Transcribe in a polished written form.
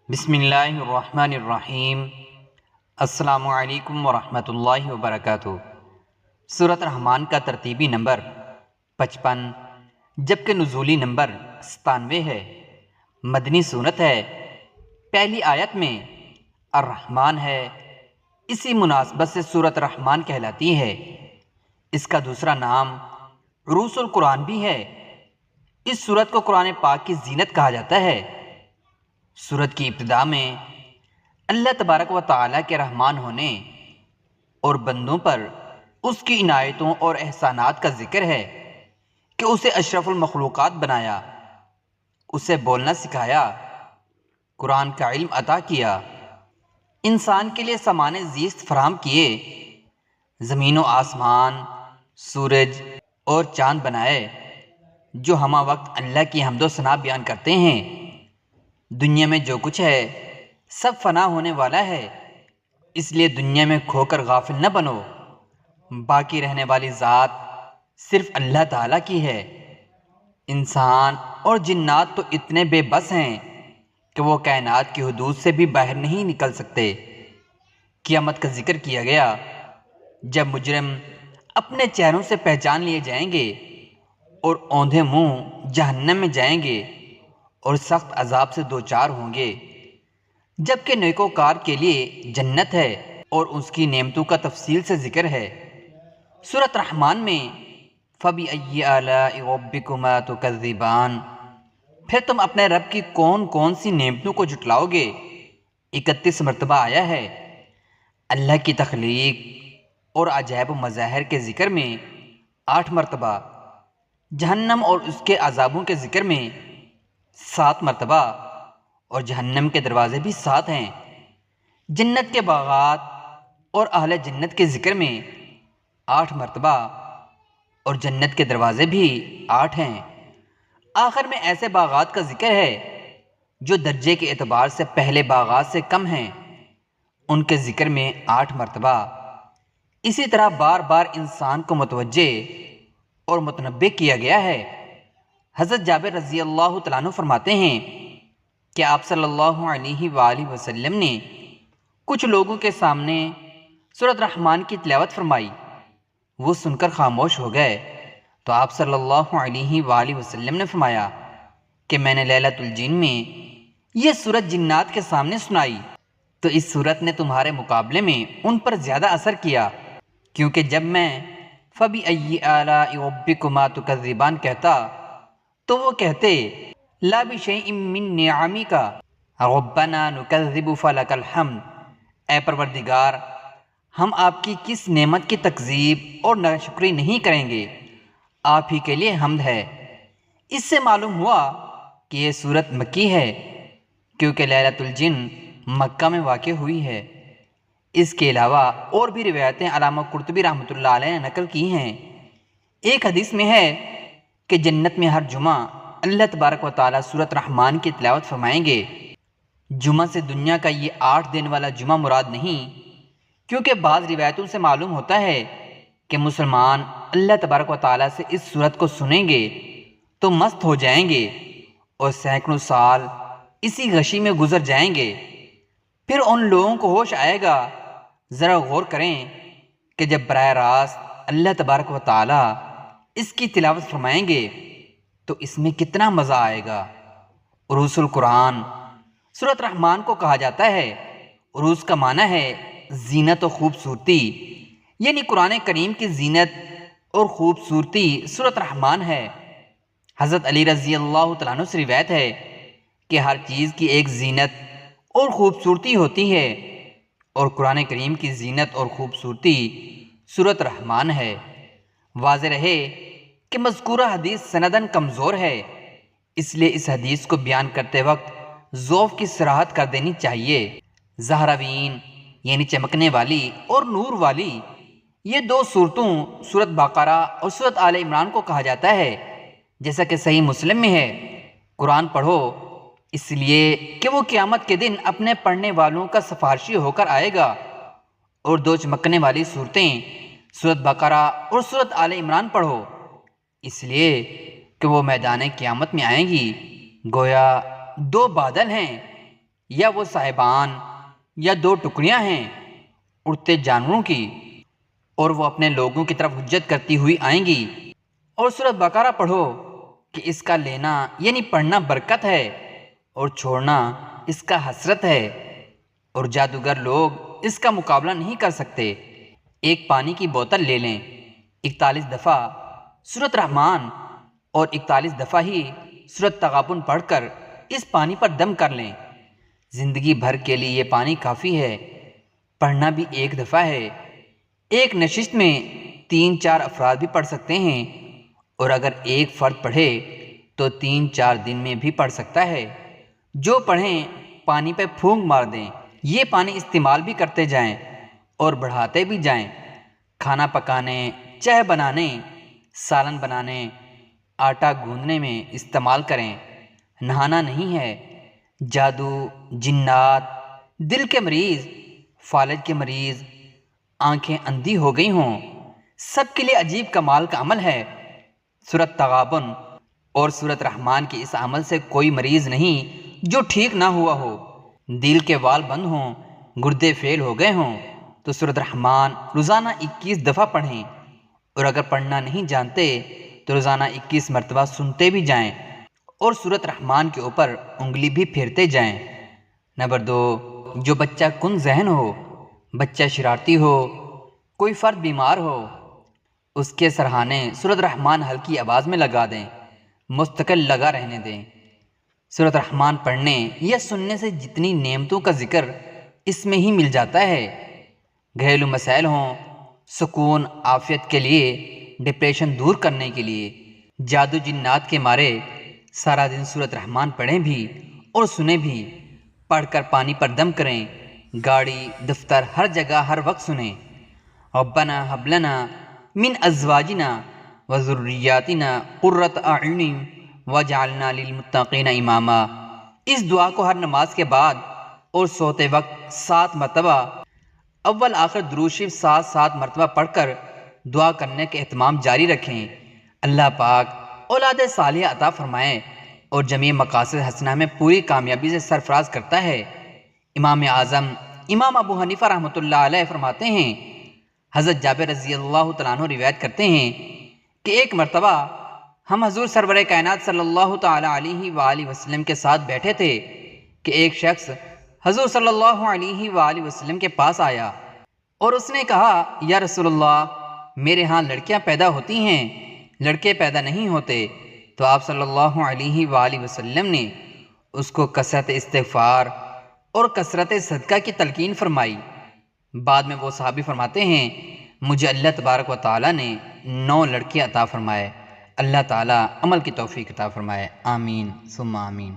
بسم اللہ الرحمن الرحیم۔ السلام علیکم ورحمۃ اللہ وبرکاتہ۔ سورۃ رحمان کا ترتیبی نمبر 55 جبکہ نزولی نمبر 97 ہے۔ مدنی سورت ہے۔ پہلی آیت میں الرحمن ہے، اسی مناسبت سے سورۃ رحمان کہلاتی ہے۔ اس کا دوسرا نام عروس القرآن بھی ہے۔ اس سورت کو قرآن پاک کی زینت کہا جاتا ہے۔ سورت کی ابتدا میں اللہ تبارک و تعالیٰ کے رحمان ہونے اور بندوں پر اس کی عنایتوں اور احسانات کا ذکر ہے کہ اسے اشرف المخلوقات بنایا، اسے بولنا سکھایا، قرآن کا علم عطا کیا، انسان کے لیے سامان زیست فراہم کیے، زمین و آسمان، سورج اور چاند بنائے جو ہمہ وقت اللہ کی حمد و ثنا بیان کرتے ہیں۔ دنیا میں جو کچھ ہے سب فنا ہونے والا ہے، اس لیے دنیا میں کھو کر غافل نہ بنو۔ باقی رہنے والی ذات صرف اللہ تعالیٰ کی ہے۔ انسان اور جنات تو اتنے بے بس ہیں کہ وہ کائنات کی حدود سے بھی باہر نہیں نکل سکتے۔ قیامت کا ذکر کیا گیا، جب مجرم اپنے چہروں سے پہچان لیے جائیں گے اور اوندھے منہ جہنم میں جائیں گے اور سخت عذاب سے دوچار ہوں گے، جبکہ نیکوکار کے لیے جنت ہے اور اس کی نعمتوں کا تفصیل سے ذکر ہے۔ سورۃ رحمان میں فَبِأَيِّ آلَاءِ رَبِّكُمَا تُكَذِّبَانِ، پھر تم اپنے رب کی کون کون سی نعمتوں کو جھٹلاؤ گے، 31 مرتبہ آیا ہے۔ اللہ کی تخلیق اور عجائب و مظاہر کے ذکر میں 8 مرتبہ، جہنم اور اس کے عذابوں کے ذکر میں 7 مرتبہ، اور جہنم کے دروازے بھی 7 ہیں۔ جنت کے باغات اور اہل جنت کے ذکر میں 8 مرتبہ، اور جنت کے دروازے بھی 8 ہیں۔ آخر میں ایسے باغات کا ذکر ہے جو درجے کے اعتبار سے پہلے باغات سے کم ہیں، ان کے ذکر میں 8 مرتبہ۔ اسی طرح بار بار انسان کو متوجہ اور متنبہ کیا گیا ہے۔ حضرت جابر رضی اللہ تعالیٰ عنہ فرماتے ہیں کہ آپ صلی اللہ علیہ وآلہ وسلم نے کچھ لوگوں کے سامنے سورۃ رحمان کی تلاوت فرمائی، وہ سن کر خاموش ہو گئے تو آپ صلی اللہ علیہ وآلہ وسلم نے فرمایا کہ میں نے لیلۃ الجن میں یہ سورت جنات کے سامنے سنائی تو اس سورت نے تمہارے مقابلے میں ان پر زیادہ اثر کیا، کیونکہ جب میں فَبِأَيِّ آلَاءِ رَبِّكُمَا تُكَذِّبَانِ کہتا تو وہ کہتے لا بِشَيْءٍ مِّن نِّعَمِكَ رَبَّنَا نُكَذِّبُ فَلَكَ الْحَمْدُ، اے پروردگار ہم آپ کی کس نعمت کی تکذیب اور ناشکری نہیں کریں گے، آپ ہی کے لیے حمد ہے۔ اس سے معلوم ہوا کہ یہ سورت مکی ہے، کیونکہ لیلۃ الجن مکہ میں واقع ہوئی ہے۔ اس کے علاوہ اور بھی روایتیں علامہ قرطبی رحمۃ اللہ علیہ نے نقل کی ہیں۔ ایک حدیث میں ہے کہ جنت میں ہر جمعہ اللہ تبارک و تعالیٰ سورۃ رحمان کی تلاوت فرمائیں گے۔ جمعہ سے دنیا کا یہ 8 دن والا جمعہ مراد نہیں، کیونکہ بعض روایتوں سے معلوم ہوتا ہے کہ مسلمان اللہ تبارک و تعالیٰ سے اس سورت کو سنیں گے تو مست ہو جائیں گے اور سینکڑوں سال اسی غشی میں گزر جائیں گے۔ پھر ان لوگوں کو ہوش آئے گا۔ ذرا غور کریں کہ جب براہ راست اللہ تبارک و تعالیٰ اس کی تلاوت فرمائیں گے تو اس میں کتنا مزہ آئے گا۔ عروس القرآن سورۃ رحمان کو کہا جاتا ہے۔ عروس کا معنی ہے زینت و خوبصورتی، یعنی قرآن کریم کی زینت اور خوبصورتی سورۃ رحمان ہے۔ حضرت علی رضی اللہ تعالیٰ عنہ سے روایت ہے کہ ہر چیز کی ایک زینت اور خوبصورتی ہوتی ہے، اور قرآن کریم کی زینت اور خوبصورتی سورۃ رحمان ہے۔ واضح رہے کہ مذکورہ حدیث سنداً کمزور ہے، اس لیے اس حدیث کو بیان کرتے وقت ضعف کی صراحت کر دینی چاہیے۔ زہراوین یعنی چمکنے والی اور نور والی، یہ 2 صورتوں سورۃ بقرہ اور سورۃ آل عمران کو کہا جاتا ہے، جیسا کہ صحیح مسلم میں ہے، قرآن پڑھو اس لیے کہ وہ قیامت کے دن اپنے پڑھنے والوں کا سفارشی ہو کر آئے گا، اور 2 چمکنے والی صورتیں سورۃ بقرہ اور سورۃ آل عمران پڑھو اس لیے کہ وہ میدان قیامت میں آئیں گی، گویا 2 بادل ہیں، یا وہ صاحبان یا دو ٹکڑیاں ہیں اڑتے جانوروں کی، اور وہ اپنے لوگوں کی طرف حجت کرتی ہوئی آئیں گی۔ اور سورۃ بقرہ پڑھو کہ اس کا لینا یعنی پڑھنا برکت ہے اور چھوڑنا اس کا حسرت ہے، اور جادوگر لوگ اس کا مقابلہ نہیں کر سکتے۔ ایک پانی کی بوتل لے لیں، 41 دفعہ سورۃ رحمان اور 41 دفعہ ہی سورۃ تغابن پڑھ کر اس پانی پر دم کر لیں۔ زندگی بھر کے لیے یہ پانی کافی ہے۔ پڑھنا بھی ایک دفعہ ہے۔ ایک نشست میں 3-4 افراد بھی پڑھ سکتے ہیں، اور اگر ایک فرد پڑھے تو 3-4 دن میں بھی پڑھ سکتا ہے۔ جو پڑھیں پانی پہ پھونک مار دیں، یہ پانی استعمال بھی کرتے جائیں اور بڑھاتے بھی جائیں۔ کھانا پکانے، چائے بنانے، سالن بنانے، آٹا گوندنے میں استعمال کریں۔ نہانا نہیں ہے۔ جادو، جنات، دل کے مریض، فالج کے مریض، آنکھیں اندھی ہو گئی ہوں، سب کے لیے عجیب کمال کا عمل ہے۔ سورۃ تغابن اور سورۃ رحمان کے اس عمل سے کوئی مریض نہیں جو ٹھیک نہ ہوا ہو۔ دل کے وال بند ہوں، گردے فیل ہو گئے ہوں تو سورۃ رحمان روزانہ 21 دفعہ پڑھیں، اور اگر پڑھنا نہیں جانتے تو روزانہ 21 مرتبہ سنتے بھی جائیں اور سورۃ رحمان کے اوپر انگلی بھی پھیرتے جائیں۔ نمبر 2، جو بچہ کن ذہن ہو، بچہ شرارتی ہو، کوئی فرد بیمار ہو، اس کے سرہانے سورۃ رحمان ہلکی آواز میں لگا دیں، مستقل لگا رہنے دیں۔ سورۃ رحمان پڑھنے یا سننے سے جتنی نعمتوں کا ذکر اس میں ہی مل جاتا ہے۔ گھریلو مسائل ہوں، سکون عافیت کے لیے، ڈپریشن دور کرنے کے لیے، جادو جنات کے مارے سارا دن سورۃ رحمان پڑھیں بھی اور سنیں بھی۔ پڑھ کر پانی پر دم کریں، گاڑی، دفتر، ہر جگہ ہر وقت سنیں۔ ربنا ہب لنا من ازواجنا وذریاتنا قرۃ اعین واجعلنا للمتقین اماما۔ اس دعا کو ہر نماز کے بعد اور سوتے وقت 7 مرتبہ اول آخر درود شریف 7 مرتبہ پڑھ کر دعا کرنے کے اہتمام جاری رکھیں۔ اللہ پاک اولاد صالحہ عطا فرمائے اور جمیع مقاصد حسنہ میں پوری کامیابی سے سرفراز کرتا ہے۔ امام اعظم امام ابو حنیفہ رحمۃ اللہ علیہ فرماتے ہیں، حضرت جابر رضی اللہ تعالیٰ عنہ روایت کرتے ہیں کہ ایک مرتبہ ہم حضور سرور کائنات صلی اللہ تعالیٰ علیہ وآلہ وسلم کے ساتھ بیٹھے تھے کہ ایک شخص حضور صلی اللہ علیہ وآلہ وسلم کے پاس آیا اور اس نے کہا، یا رسول اللہ، میرے ہاں لڑکیاں پیدا ہوتی ہیں، لڑکے پیدا نہیں ہوتے۔ تو آپ صلی اللہ علیہ وآلہ وسلم نے اس کو کثرت استغفار اور کثرت صدقہ کی تلقین فرمائی۔ بعد میں وہ صحابی فرماتے ہیں، مجھے اللہ تبارک و تعالیٰ نے 9 لڑکے عطا فرمائے۔ اللہ تعالیٰ عمل کی توفیق عطا فرمائے۔ آمین ثم آمین۔